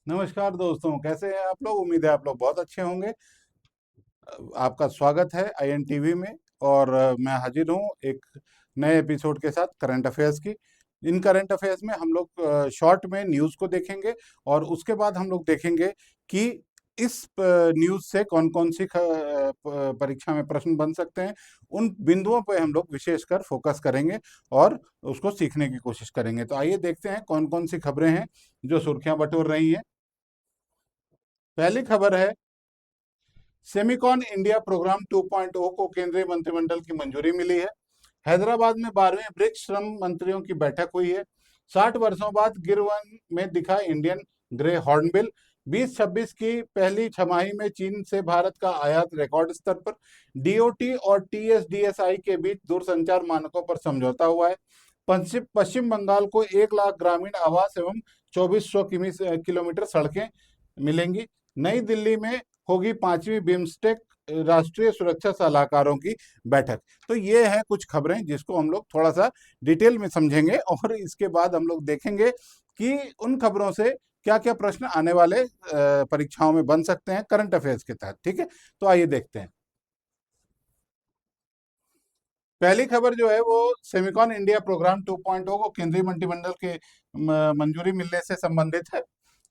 नमस्कार दोस्तों, कैसे हैं आप लोग? उम्मीद है आप लोग बहुत अच्छे होंगे। आपका स्वागत है आईएनटीवी में। और मैं हाजिर हूँ एक नए एपिसोड के साथ करंट अफेयर्स की। इन करंट अफेयर्स में हम लोग शॉर्ट में न्यूज़ को देखेंगे और उसके बाद हम लोग देखेंगे कि इस न्यूज़ से कौन कौन सी परीक्षा में प्रश्न बन सकते हैं। उन बिंदुओं पे हम लोग विशेषकर फोकस करेंगे और उसको सीखने की कोशिश करेंगे। तो आइए देखते हैं कौन कौन सी खबरें हैं जो सुर्खियां बटोर रही हैं। पहली खबर है, सेमिकॉन इंडिया प्रोग्राम 2.0 को केंद्रीय मंत्रिमंडल की मंजूरी मिली है। हैदराबाद में 12वें ब्रिक्स श्रम मंत्रियों की बैठक हुई है। 60 वर्षों बाद गिरवन में दिखा इंडियन ग्रे हॉर्नबिल। 2026 की पहली छमाही में चीन से भारत का आयात रिकॉर्ड स्तर पर। डीओटी और टीएसडीएसआई के बीच दूरसंचार मानकों पर समझौता हुआ है। पश्चिम पश्चिम बंगाल को 1 लाख ग्रामीण आवास एवं 2400 किलोमीटर सड़कें मिलेंगी। नई दिल्ली में होगी 5वीं बिम्स्टेक राष्ट्रीय सुरक्षा सलाहकारों की बैठक। तो ये है कुछ खबरें जिसको हम लोग थोड़ा सा डिटेल में समझेंगे और इसके बाद हम लोग देखेंगे कि उन खबरों से क्या क्या प्रश्न आने वाले परीक्षाओं में बन सकते हैं करंट अफेयर्स के तहत। ठीक है, तो आइए देखते हैं। पहली खबर जो है वो सेमिकॉन इंडिया प्रोग्राम 2.0 को केंद्रीय मंत्रिमंडल के मंजूरी मिलने से संबंधित है।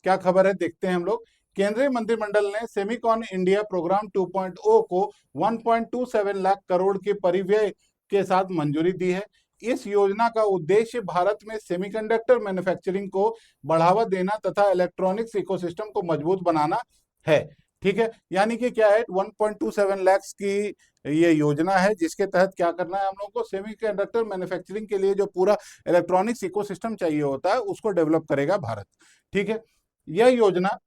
क्या खबर है देखते हैं हम लोग। केंद्रीय मंत्रिमंडल ने सेमिकॉन इंडिया प्रोग्राम 2.0 को 1.27 लाख करोड़ के परिव्यय के साथ मंजूरी दी है। इस योजना का उद्देश्य भारत में सेमीकंडक्टर मैन्युफैक्चरिंग को बढ़ावा देना तथा इलेक्ट्रॉनिक्स इकोसिस्टम को मजबूत बनाना है। ठीक है, यानी कि क्या है, 1.27 लाख की ये योजना है जिसके तहत क्या करना है हम लोग को, सेमीकंडक्टर मैन्युफैक्चरिंग के लिए जो पूरा इलेक्ट्रॉनिक्स इकोसिस्टम चाहिए होता है उसको डेवलप करेगा भारत। ठीक है, यह योजना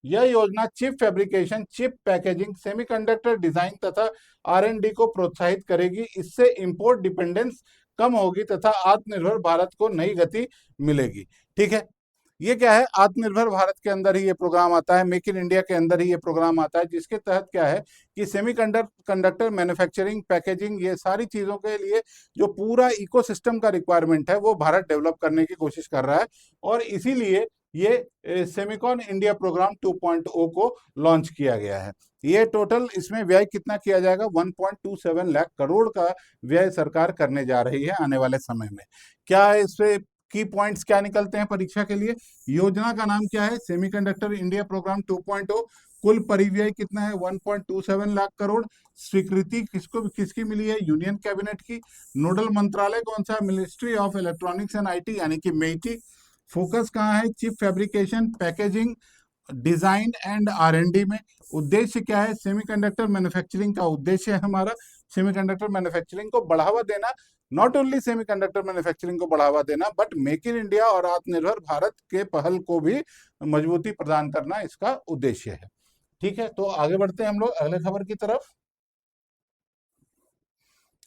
यह योजना chip fabrication, chip packaging, semiconductor design तथा आर&डी को प्रोत्साहित करेगी। इससे इंपोर्ट डिपेंडेंस कम होगी तथा आत्मनिर्भर भारत को नई गति मिलेगी। ठीक है, ये क्या है, आत्मनिर्भर भारत के अंदर ही ये प्रोग्राम आता है, मेक इन इंडिया के अंदर ही ये प्रोग्राम आता है, जिसके तहत क्या है कि सेमीकंडक्टर मैन्युफैक्चरिंग, पैकेजिंग, ये सारी चीजों के लिए जो पूरा इकोसिस्टम का रिक्वायरमेंट है वो भारत डेवलप करने की कोशिश कर रहा है। और इसीलिए ये सेमिकॉन इंडिया प्रोग्राम 2.0 को लॉन्च किया गया है। ये टोटल इसमें व्यय कितना किया जाएगा, 1.27 लाख करोड़ का व्यय सरकार करने जा रही है आने वाले समय में। क्या है इससे की पॉइंट्स क्या निकलते हैं परीक्षा के लिए? योजना का नाम क्या है, सेमीकंडक्टर इंडिया प्रोग्राम 2.0। कुल परिव्यय कितना है, 1.27 लाख करोड़। स्वीकृति किसकी मिली है, यूनियन कैबिनेट की। नोडल मंत्रालय कौन सा, ministry of electronics and IT यानी कि मेईटी। फोकस कहाँ है, chip fabrication, packaging, design and R and D में। उद्देश्य क्या है, सेमीकंडक्टर मैन्युफैक्चरिंग का उद्देश्य है हमारा सेमीकंडक्टर मैन्युफैक्चरिंग को बढ़ावा देना। नॉट ओनली सेमीकंडक्टर मैन्युफैक्चरिंग को बढ़ावा देना बट मेक इन इंडिया और आत्मनिर्भर भारत के पहल को भी मजबूती प्रदान करना इसका उद्देश्य है। ठीक है, तो आगे बढ़ते हैं हम लोग अगले खबर की तरफ।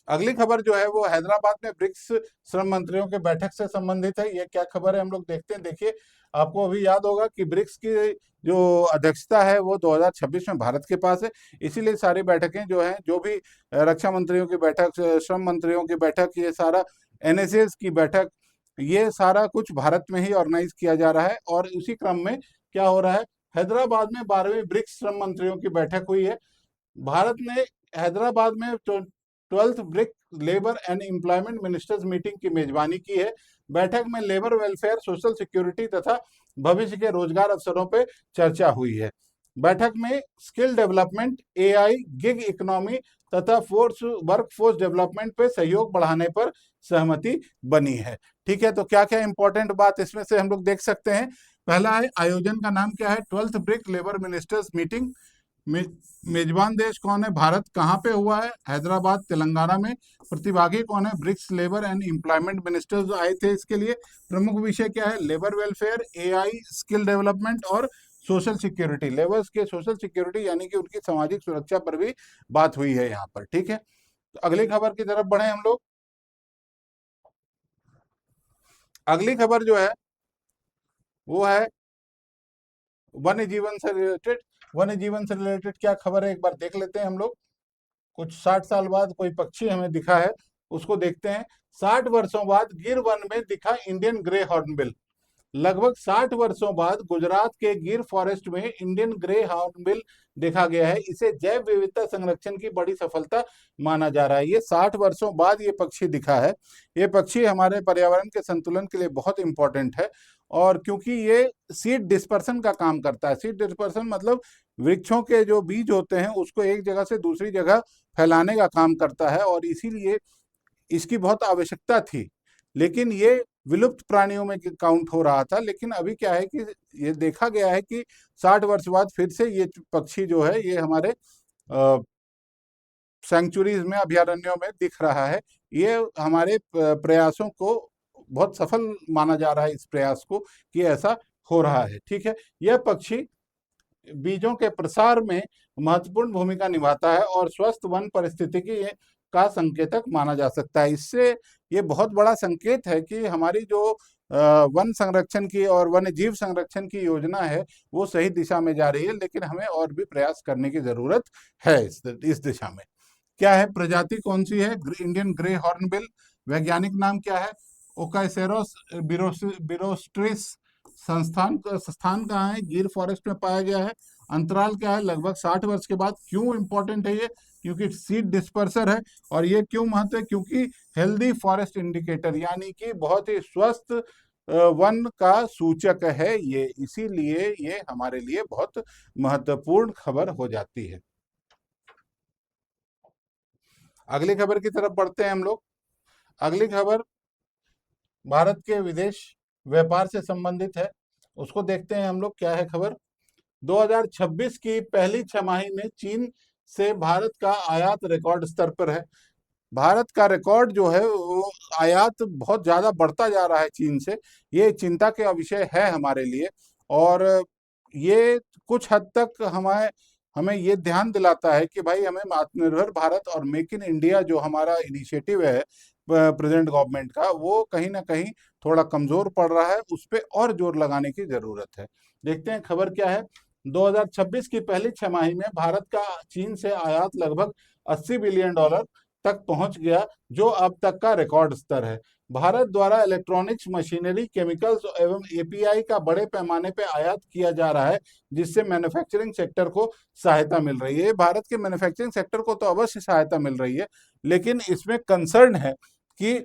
अगली खबर जो है वो हैदराबाद में ब्रिक्स श्रम मंत्रियों के बैठक से संबंधित है। ये क्या खबर है हम लोग देखते हैं। देखिए, आपको अभी याद होगा कि ब्रिक्स की जो अध्यक्षता है वो 2026 में भारत के पास है। इसीलिए सारी बैठकें जो हैं, जो भी रक्षा मंत्रियों की बैठक, श्रम मंत्रियों की बैठक, ये सारा एनएसएस की बैठक, ये सारा कुछ भारत में ही ऑर्गेनाइज किया जा रहा है। और उसी क्रम में क्या हो रहा है, हैदराबाद में 12वीं ब्रिक्स श्रम मंत्रियों की बैठक हुई है। भारत ने हैदराबाद में 12th brick labour and employment ministers meeting की मेजबानी की है। बैठक में लेबर वेलफेयर, सोशल सिक्योरिटी तथा भविष्य के रोजगार अवसरों पर चर्चा हुई है। बैठक में skill development, AI, gig economy तथा वर्कफोर्स डेवलपमेंट पे सहयोग बढ़ाने पर सहमति बनी है। ठीक है, तो क्या क्या इंपॉर्टेंट बात इसमें से हम लोग देख सकते हैं। पहला है, आयोजन का नाम क्या है, 12th brick labour ministers meeting. मेजबान देश कौन है, भारत। कहाँ पे हुआ है, हैदराबाद, तेलंगाना में। प्रतिभागी कौन है, BRICS labour and employment ministers आए थे इसके लिए। प्रमुख विषय क्या है, labour welfare, AI, skill development और सोशल सिक्योरिटी। लेबर्स के सोशल सिक्योरिटी यानी कि उनकी सामाजिक सुरक्षा पर भी बात हुई है यहाँ पर। ठीक है, तो अगली खबर की तरफ बढ़े हम लोग। अगली खबर जो है वो है वन्य जीवन से रिलेटेड। वन्य जीवन से रिलेटेड क्या खबर है एक बार देख लेते हैं हम लोग। कुछ 60 साल बाद कोई पक्षी हमें दिखा है, उसको देखते हैं। 60 वर्षों बाद गिर वन में दिखा इंडियन ग्रे हॉर्नबिल। लगभग 60 वर्षों बाद गुजरात के गिर फॉरेस्ट में इंडियन ग्रे हॉर्नबिल देखा गया है। इसे जैव विविधता संरक्षण की बड़ी सफलता माना जा रहा है। ये 60 वर्षों बाद ये पक्षी दिखा है। ये पक्षी हमारे पर्यावरण के संतुलन के लिए बहुत इंपॉर्टेंट है, और क्योंकि ये सीड डिस्पर्सन का काम करता है। सीड डिस्पर्सन मतलब वृक्षों के जो बीज होते हैं उसको एक जगह से दूसरी जगह फैलाने का काम करता है, और इसीलिए इसकी बहुत आवश्यकता थी। लेकिन ये विलुप्त प्राणियों में काउंट हो रहा था। लेकिन अभी क्या है कि ये देखा गया है कि 60 वर्ष बाद फिर से ये पक्षी जो है ये हमारे सेंचुरीज में, अभयारण्यों में दिख रहा है। ये हमारे प्रयासों को बहुत सफल माना जा रहा है, इस प्रयास को, कि ऐसा हो रहा है। ठीक है, यह पक्षी बीजों के प्रसार में महत्वपूर्ण भूमिका निभाता है और स्वस्थ वन परिस्थितिकी का संकेतक माना जा सकता है। इससे ये बहुत बड़ा संकेत है कि हमारी जो वन संरक्षण की और वन्य जीव संरक्षण की योजना है वो सही दिशा में जा रही है, लेकिन हमें और भी प्रयास करने की जरूरत है इस दिशा में। क्या है, प्रजाति कौन सी है? Indian grey hornbill. वैज्ञानिक नाम क्या है? ओकाइसेरोस बिरोस्ट्रिस। स्थान कहाँ है? गिर फॉरेस्ट में पाया गया है। अंतराल क्या है? लगभग 60 वर्ष के बाद। क्यों इंपॉर्टेंट है ये? क्योंकि सीड डिस्पर्सर है। और ये क्यों महत्व है? क्योंकि हेल्दी फॉरेस्ट इंडिकेटर, यानी कि बहुत ही स्वस्थ वन का सूचक है ये, इसीलिए ये हमारे लिए बहुत महत्वपूर्ण खबर हो जाती है। अगली खबर की तरफ बढ़ते हैं हम लोग। अगली खबर भारत के विदेश व्यापार से संबंधित है, उसको देखते हैं हम लोग। क्या है खबर? 2026 की पहली छमाही में चीन से भारत का आयात रिकॉर्ड स्तर पर है। भारत का रिकॉर्ड जो है वो आयात बहुत ज्यादा बढ़ता जा रहा है चीन से। ये चिंता का विषय है हमारे लिए, और ये कुछ हद तक हमें हमें ये ध्यान दिलाता है कि भाई हमें आत्मनिर्भर भारत और मेक इन इंडिया जो हमारा इनिशिएटिव है प्रेजेंट गवर्नमेंट का, वो कहीं ना कहीं थोड़ा कमजोर पड़ रहा है। उस पर और जोर लगाने की जरूरत है। देखते हैं खबर क्या है। 2026 की पहली छमाही में भारत का चीन से आयात लगभग 80 बिलियन डॉलर तक पहुंच गया, जो अब तक का रिकॉर्ड स्तर है। भारत द्वारा इलेक्ट्रॉनिक्स मशीनरी, केमिकल्स एवं एपीआई का बड़े पैमाने पर आयात किया जा रहा है, जिससे मैन्युफैक्चरिंग सेक्टर को सहायता मिल रही है। भारत के मैन्युफैक्चरिंग सेक्टर को तो अवश्य सहायता मिल रही है, लेकिन इसमें कंसर्न है कि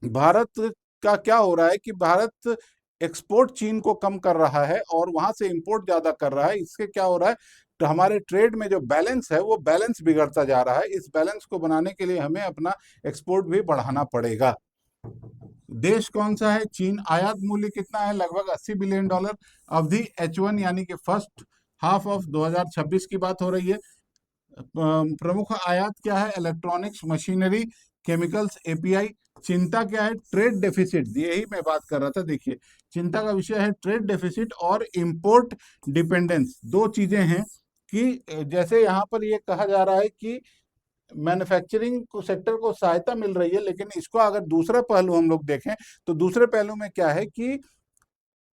भारत का क्या हो रहा है कि भारत एक्सपोर्ट चीन को कम कर रहा है और वहां से इंपोर्ट ज्यादा कर रहा है। इससे क्या हो रहा है, तो हमारे ट्रेड में जो बैलेंस है वो बैलेंस बिगड़ता जा रहा है। इस बैलेंस को बनाने के लिए हमें अपना एक्सपोर्ट भी बढ़ाना पड़ेगा। देश कौन सा है? चीन। आयात मूल्य कितना है? लगभग 80 बिलियन डॉलर। अवधि H1 यानी कि फर्स्ट हाफ ऑफ 2026 की बात हो रही है। प्रमुख आयात क्या है? Electronics machinery, chemicals, API. चिंता क्या है? Trade deficit. यही मैं बात कर रहा था। देखिए, चिंता का विषय है ट्रेड डेफिसिट और इंपोर्ट डिपेंडेंस। दो चीजें हैं कि जैसे यहाँ पर ये कहा जा रहा है कि मैन्युफैक्चरिंग को सेक्टर को सहायता मिल रही है, लेकिन इसको अगर दूसरा पहलू हम लोग देखें तो दूसरे पहलू में क्या है कि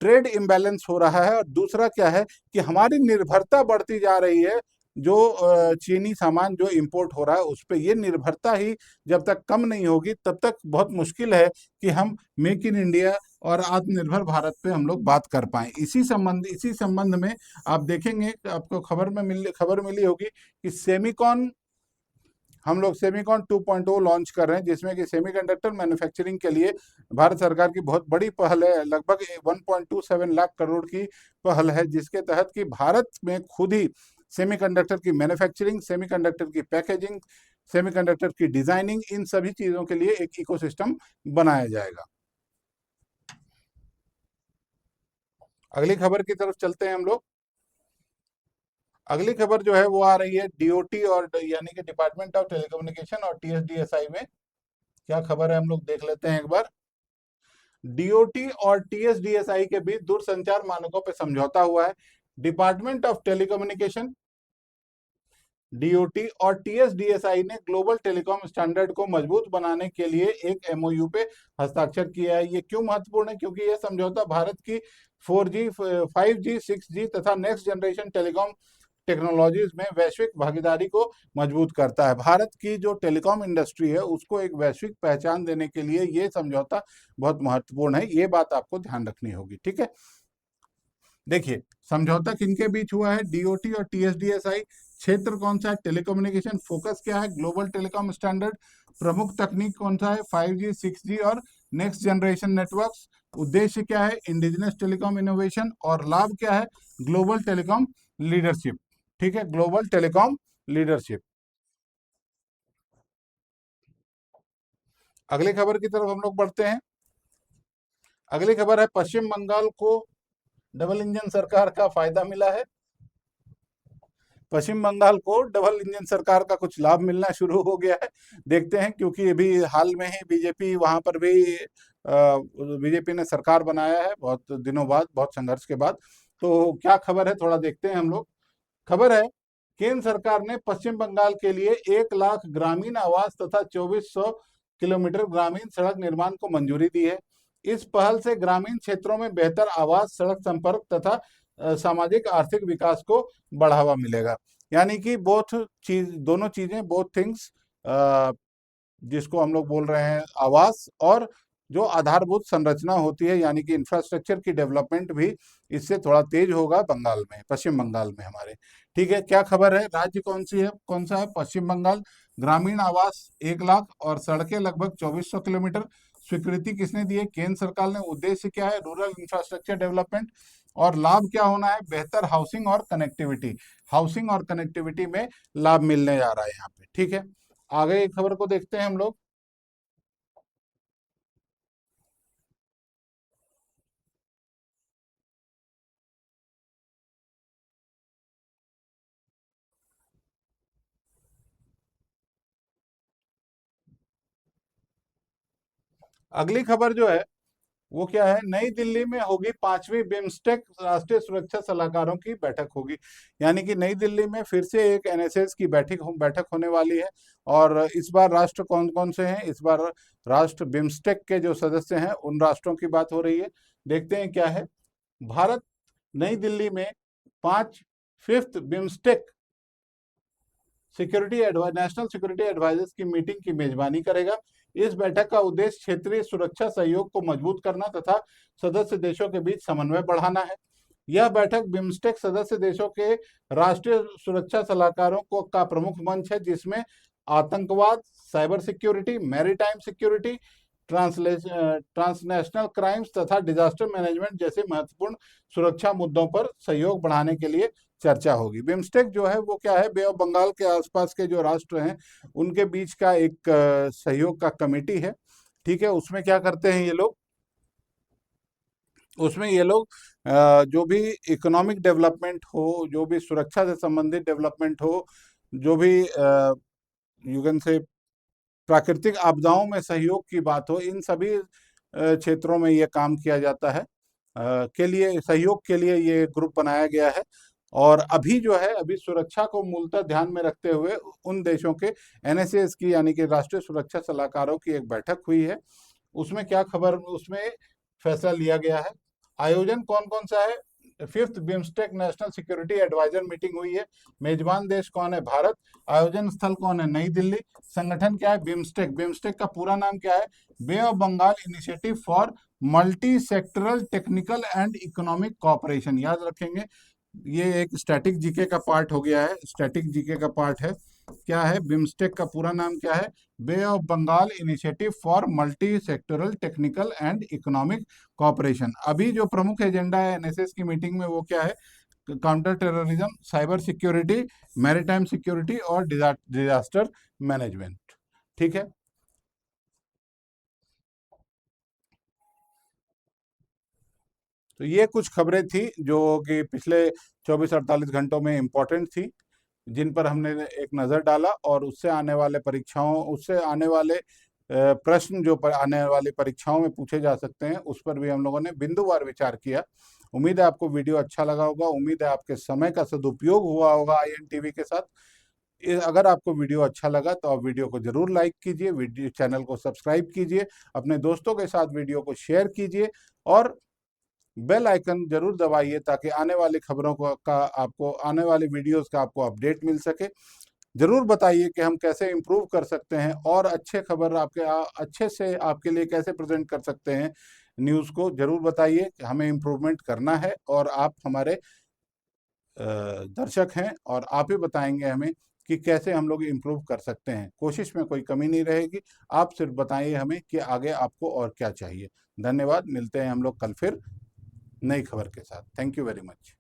ट्रेड इम्बैलेंस हो रहा है। और दूसरा क्या है कि हमारी निर्भरता बढ़ती जा रही है, जो चीनी सामान जो इंपोर्ट हो रहा है उस पर। ये निर्भरता ही जब तक कम नहीं होगी तब तक बहुत मुश्किल है कि हम मेक इन इंडिया और आत्मनिर्भर भारत पे हम लोग बात कर पाए। इसी संबंध में आप देखेंगे, आपको खबर मिली होगी कि हम लोग सेमिकॉन 2.0 लॉन्च कर रहे हैं, जिसमें कि सेमीकंडक्टर मैन्युफैक्चरिंग के लिए भारत सरकार की बहुत बड़ी पहल है। लगभग 1.27 लाख करोड़ की पहल है, जिसके तहत कि भारत में खुद ही सेमीकंडक्टर की मैन्युफैक्चरिंग, सेमीकंडक्टर की पैकेजिंग, सेमीकंडक्टर की डिजाइनिंग, इन सभी चीजों के लिए एक इकोसिस्टम बनाया जाएगा। अगली खबर की तरफ चलते हैं हम लोग। अगली खबर जो है वो आ रही है डीओटी और यानी कि डिपार्टमेंट ऑफ टेलीकम्युनिकेशन और टीएसडीएसआई में। क्या खबर है हम लोग देख लेते हैं एक बार। डीओटी और टीएसडीएसआई के बीच दूरसंचार मानकों पर समझौता हुआ है। डिपार्टमेंट ऑफ टेलीकम्युनिकेशन, डीओटी और टीएसडीएसआई ने ग्लोबल टेलीकॉम स्टैंडर्ड को मजबूत बनाने के लिए एक एमओयू पे हस्ताक्षर किया है। ये क्यों महत्वपूर्ण है? क्योंकि यह समझौता भारत की 4G, 5G, 6G तथा नेक्स्ट जनरेशन टेलीकॉम टेक्नोलॉजीज में वैश्विक भागीदारी को मजबूत करता है। भारत की जो टेलीकॉम इंडस्ट्री है उसको एक वैश्विक पहचान देने के लिए ये समझौता बहुत महत्वपूर्ण है, ये बात आपको ध्यान रखनी होगी। ठीक है, देखिए समझौता किनके बीच हुआ है, डीओटी और टीएसडीएसआई। क्षेत्र कौन सा है, टेलीकम्युनिकेशन। फोकस क्या है, ग्लोबल टेलीकॉम स्टैंडर्ड। प्रमुख तकनीक कौन सा है, 5G 6G और नेक्स्ट जनरेशन नेटवर्क्स। उद्देश्य क्या है, इंडिजिनस टेलीकॉम इनोवेशन। और लाभ क्या है, ग्लोबल टेलीकॉम लीडरशिप। ठीक है, ग्लोबल टेलीकॉम लीडरशिप। अगली खबर की तरफ हम लोग बढ़ते हैं। अगली खबर है, पश्चिम बंगाल को डबल इंजन सरकार का फायदा मिला है। पश्चिम बंगाल को डबल इंजन सरकार का कुछ लाभ मिलना शुरू हो गया है। देखते हैं, क्योंकि अभी हाल में ही बीजेपी वहां पर भी बीजेपी ने सरकार बनाया है बहुत दिनों बाद, बहुत संघर्ष के बाद। तो क्या खबर है, थोड़ा देखते हैं हम लोग। खबर है, केंद्र सरकार ने पश्चिम बंगाल के लिए 1 लाख ग्रामीण आवास तथा 2400 किलोमीटर ग्रामीण सड़क निर्माण को मंजूरी दी है। इस पहल से ग्रामीण क्षेत्रों में बेहतर आवास, सड़क संपर्क तथा सामाजिक आर्थिक विकास को बढ़ावा मिलेगा। यानी कि दोनों चीजें, बोथ थिंग्स, जिसको हम लोग बोल रहे हैं आवास और जो आधारभूत संरचना होती है, यानी कि इंफ्रास्ट्रक्चर की डेवलपमेंट भी इससे थोड़ा तेज होगा बंगाल में, पश्चिम बंगाल में हमारे। ठीक है, क्या खबर है, राज्य कौन सी है, कौन सा है, पश्चिम बंगाल। ग्रामीण आवास 1 लाख और सड़कें लगभग 2400 किलोमीटर। स्वीकृति किसने दी है, केंद्र सरकार ने। उद्देश्य क्या है, रूरल इंफ्रास्ट्रक्चर डेवलपमेंट। और लाभ क्या होना है, बेहतर हाउसिंग और कनेक्टिविटी। हाउसिंग और कनेक्टिविटी में लाभ मिलने जा रहा है यहाँ पे। ठीक है, आगे एक खबर को देखते हैं हम लोग। अगली खबर जो है वो क्या है, नई दिल्ली में होगी 5वीं बिम्स्टेक राष्ट्रीय सुरक्षा सलाहकारों की बैठक होगी। यानी कि नई दिल्ली में फिर से एक एनएसएस की बैठक होने वाली है। और इस बार राष्ट्र कौन कौन से हैं, इस बार राष्ट्र बिम्स्टेक के जो सदस्य हैं उन राष्ट्रों की बात हो रही है। देखते हैं क्या है। भारत नई दिल्ली में 5वीं बिम्स्टेक नेशनल सिक्योरिटी एडवाइजर्स की मीटिंग की मेजबानी करेगा। इस बैठक का उद्देश्य क्षेत्रीय सुरक्षा सहयोग को मजबूत करना तथा सदस्य देशों के बीच समन्वय बढ़ाना है। यह बैठक बिम्स्टेक सदस्य देशों के राष्ट्रीय सुरक्षा सलाहकारों को का प्रमुख मंच है, जिसमें आतंकवाद, cyber security, maritime security, transnational crimes तथा डिजास्टर मैनेजमेंट जैसे महत्वपूर्ण सुरक्षा मुद्दों पर सहयोग बढ़ाने के लिए चर्चा होगी। बिम्स्टेक जो है वो क्या है, बे ऑफ बंगाल के आसपास के जो राष्ट्र हैं उनके बीच का एक सहयोग का कमेटी है। ठीक है, उसमें क्या करते हैं ये लोग, उसमें ये लोग जो भी इकोनॉमिक डेवलपमेंट हो, जो भी सुरक्षा से संबंधित डेवलपमेंट हो, जो भी युगन से प्राकृतिक आपदाओं में सहयोग की बात हो, इन सभी क्षेत्रों में ये काम किया जाता है। के लिए सहयोग के लिए ये ग्रुप बनाया गया है। और अभी जो है, अभी सुरक्षा को मूलतः ध्यान में रखते हुए उन देशों के एनएसएस की, यानी कि राष्ट्रीय सुरक्षा सलाहकारों की एक बैठक हुई है। उसमें क्या खबर, उसमें फैसला लिया गया है। आयोजन कौन कौन सा है, 5th BIMSTEC national security advisor meeting हुई है। मेजबान देश कौन है, भारत। आयोजन स्थल कौन है, नई दिल्ली। संगठन क्या है, बिम्स्टेक। बिम्स्टेक का पूरा नाम क्या है, bay of Bengal initiative for multi sectoral technical and economic cooperation. याद रखेंगे, ये एक स्टैटिक जीके का पार्ट हो गया है, स्टैटिक जीके का पार्ट है। क्या है, बिम्स्टेक का पूरा नाम क्या है, bay of Bengal initiative for multi sectoral technical and economic cooperation. अभी जो प्रमुख एजेंडा है एनएसएस की मीटिंग में वो क्या है, counter terrorism, cyber security, maritime security और डिजास्टर मैनेजमेंट। ठीक है, तो ये कुछ खबरें थी जो कि पिछले 24-48 घंटों में इम्पोर्टेंट थी, जिन पर हमने एक नज़र डाला। और उससे आने वाले परीक्षाओं, उससे आने वाले प्रश्न जो आने वाली परीक्षाओं में पूछे जा सकते हैं, उस पर भी हम लोगों ने बिंदुवार विचार किया। उम्मीद है आपको वीडियो अच्छा लगा होगा, उम्मीद है आपके समय का सदुपयोग हुआ होगा आईएनटीवी के साथ। अगर आपको वीडियो अच्छा लगा तो आप वीडियो को जरूर लाइक कीजिए, वीडियो चैनल को सब्सक्राइब कीजिए, अपने दोस्तों के साथ वीडियो को शेयर कीजिए। और बेल आइकन जरूर दबाइए ताकि आने वाली खबरों का आपको, आने वाली वीडियोस का आपको अपडेट मिल सके। जरूर बताइए कि हम कैसे इम्प्रूव कर सकते हैं और अच्छे खबर अच्छे से आपके लिए कैसे प्रेजेंट कर सकते हैं। न्यूज़ को जरूर बताइए कि हमें इम्प्रूवमेंट करना है, और आप हमारे दर्शक हैं और आप ही बताएंगे हमें कि कैसे हम लोग इम्प्रूव कर सकते हैं। कोशिश में कोई कमी नहीं रहेगी, आप सिर्फ बताइए हमें कि आगे आपको और क्या चाहिए। धन्यवाद, मिलते हैं हम लोग कल फिर नई खबर के साथ। Thank you very much.